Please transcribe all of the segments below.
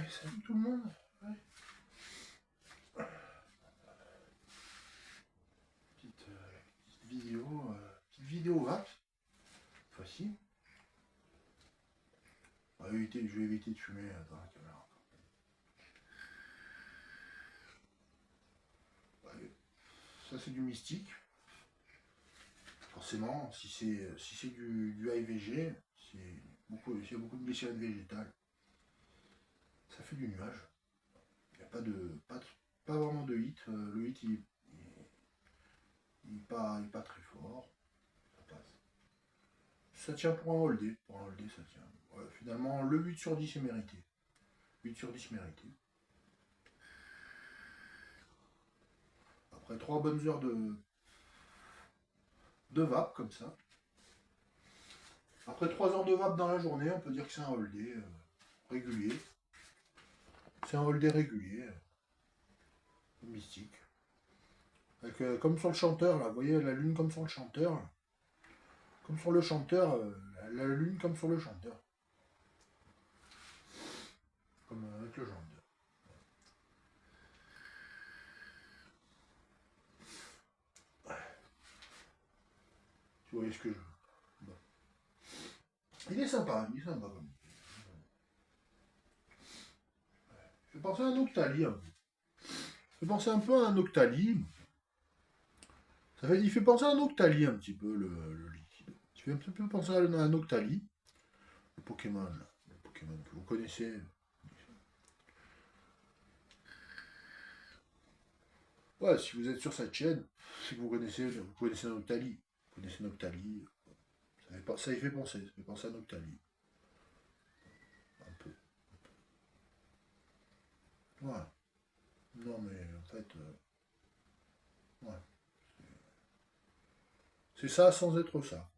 Salut tout le monde. Ouais. Petite vidéo vape. Facile. Je vais éviter de fumer dans la caméra. Ouais. Ça c'est du mystique. Forcément, si c'est du AIVG, il y a beaucoup de glycérine végétale. Ça fait du nuage. Il n'y a pas vraiment de hit. Le hit il est pas très fort. Ça passe. Ça tient pour un holdé. Pour un holdé, ça tient. Ouais, finalement, le 8 sur 10 est mérité. 8 sur 10 mérité. Après 3 bonnes heures de vape comme ça. Après 3 heures de vape dans la journée, on peut dire que c'est un holdé régulier. C'est un holdé régulier. Mystique. Avec, comme sur le chanteur, là, vous voyez la lune comme sur le chanteur. Comme sur le chanteur, la lune comme sur le chanteur. Comme avec le chanteur. Tu voyez ce que je veux. Bon. Il est sympa comme. Je vais penser à un Octali un peu. Je vais penser un peu à un Octali. Il fait penser à un Octali un petit peu le liquide. Il fait un petit peu penser à un Octali. Le Pokémon que vous connaissez. Ouais, si vous êtes sur cette chaîne, si vous connaissez Noctali. Vous connaissez Noctali. Ça y fait penser. Ça fait penser à Noctali. Un peu. Ouais. Non mais en fait. Ouais. C'est ça sans être ça.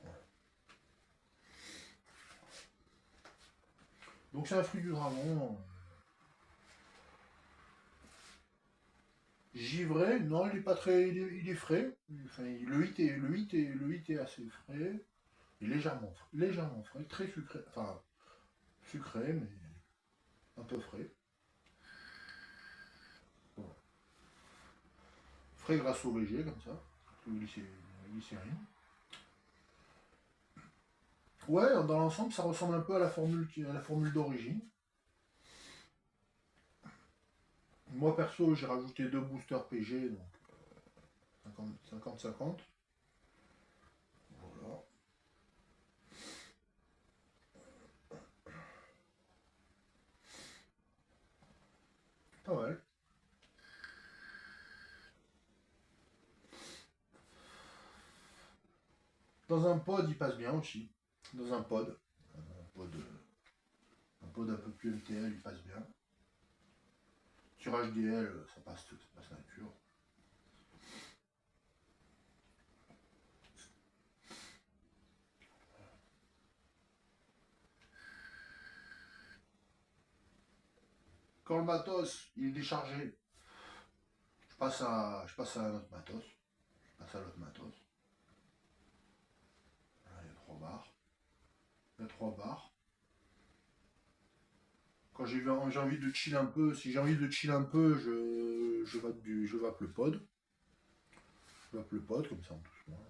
Ouais. Donc c'est un fruit du dragon. Givré, non, il est pas très. Il est frais. Enfin, le 8 est assez frais. Et légèrement frais, très sucré. Enfin, sucré, mais un peu frais. Voilà. Frais grâce au VG, comme ça. Glycérine. Ouais, dans l'ensemble, ça ressemble un peu à la formule d'origine. Moi, perso, j'ai rajouté 2 boosters PG, donc 50-50. Voilà. Pas mal. Dans un pod, il passe bien aussi. Dans un pod. Un pod un peu plus MTL, il passe bien. Sur HDL, ça passe nature. Quand le matos il est déchargé, je passe à un autre matos. Je passe à l'autre matos. Là, il y a 3 barres. Il y a 3 barres. Quand j'ai envie de chill un peu, si j'ai envie de chill un peu, je vape le pod. Je vape le pod comme ça en doucement.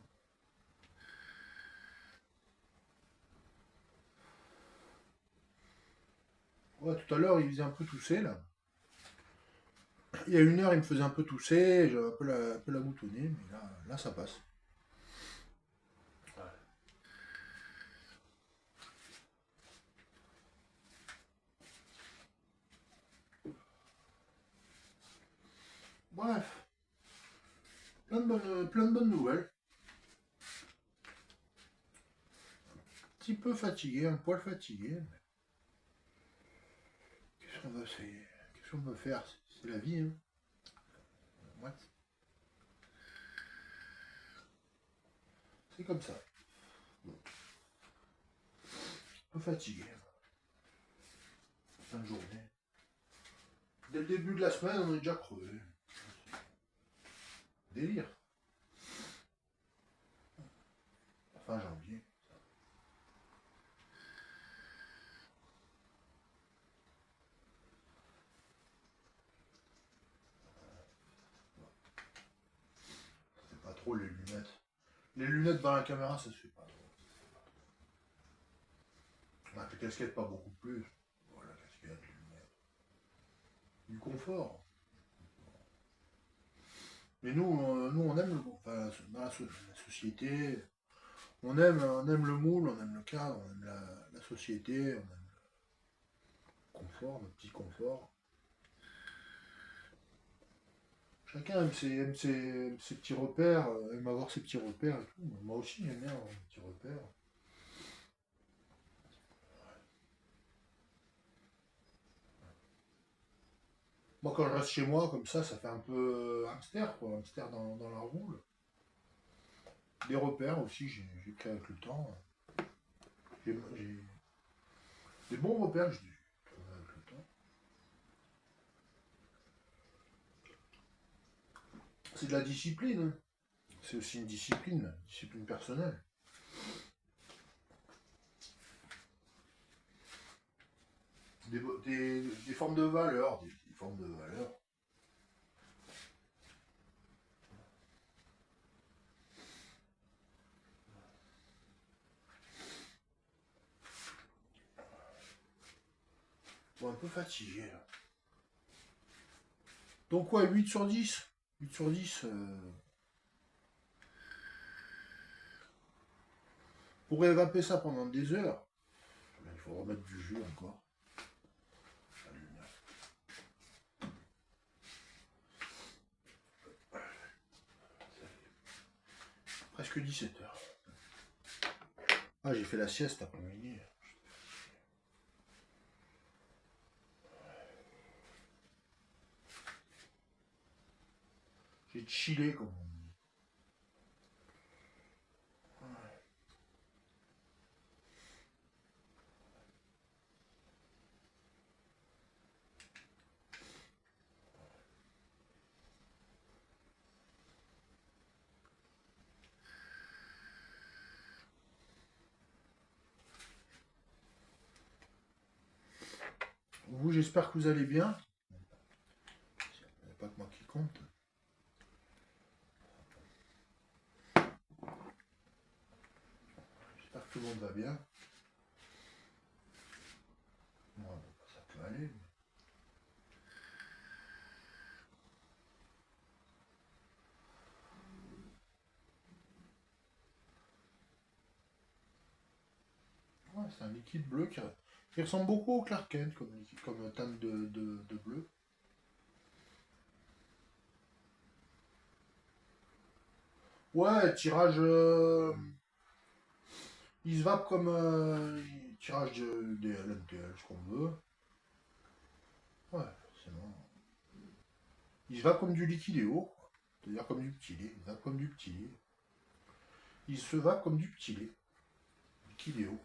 Ouais, tout à l'heure il faisait un peu tousser là. Il y a 1 heure il me faisait un peu tousser, j'avais un peu la boutonnée, mais là ça passe. Bref, plein de bonnes nouvelles. Un petit peu fatigué, un poil fatigué. Qu'est-ce qu'on peut faire? C'est la vie, hein. Ouais. C'est comme ça. Bon. Un peu fatigué. Fin de journée. Dès le début de la semaine, on est déjà crevé. Délire. Fin janvier. trop les lunettes. Les lunettes dans la caméra, ça se fait pas trop. La casquette, pas beaucoup plus. Voilà, casquette, les lunettes. Du confort. Mais nous on aime enfin, dans la société, on aime le moule, on aime le cadre, on aime la société, on aime le confort, le petit confort. Chacun aime ses petits repères, aime avoir ses petits repères et tout. Moi aussi, j'aime bien avoir mes petits repères. Moi, quand je reste chez moi, comme ça fait un peu hamster, quoi, hamster dans la roue. Des repères aussi, j'ai pris avec le temps. J'ai des bons repères, j'ai trouvé avec le temps. C'est de la discipline, hein. C'est aussi une discipline personnelle. Des formes de valeur, des formes de valeur. Bon, un peu fatigué là. Donc ouais, 8 sur 10. 8 sur 10. Pour évaper ça pendant des heures, il faut remettre du jus encore. Presque 17 heures. Ah, j'ai fait la sieste après-midi. J'ai chillé, comme on dit. Vous, j'espère que vous allez bien. Il n'y a pas que moi qui compte. J'espère que tout le monde va bien. Bon, ça peut aller. Ouais, c'est un liquide bleu qui ressemble beaucoup au Clark Kent comme teinte de bleu. Ouais, tirage. Il se vape comme tirage DL, MTL, ce qu'on veut. Ouais, forcément. Il se vape comme du liquidéo, quoi. C'est-à-dire comme du petit lait. Il se vape comme du petit lait. Il se vape comme du petit lait. Liquidéo.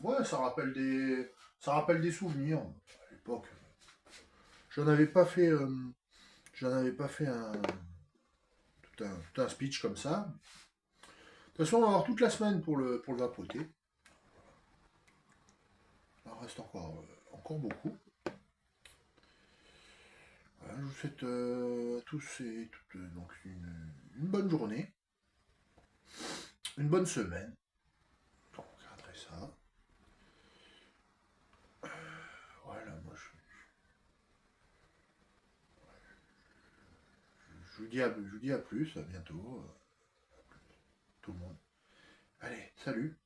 Ouais, ça rappelle des souvenirs. À l'époque, j'en avais pas fait, j'en avais pas fait tout un speech comme ça. De toute façon, on va avoir toute la semaine pour le vapoter. Il en reste encore beaucoup. Voilà, je vous souhaite à tous et toutes donc une bonne journée, une bonne semaine. On regarderait ça. Voilà, moi je vous dis à plus, à bientôt, tout le monde. Allez, salut.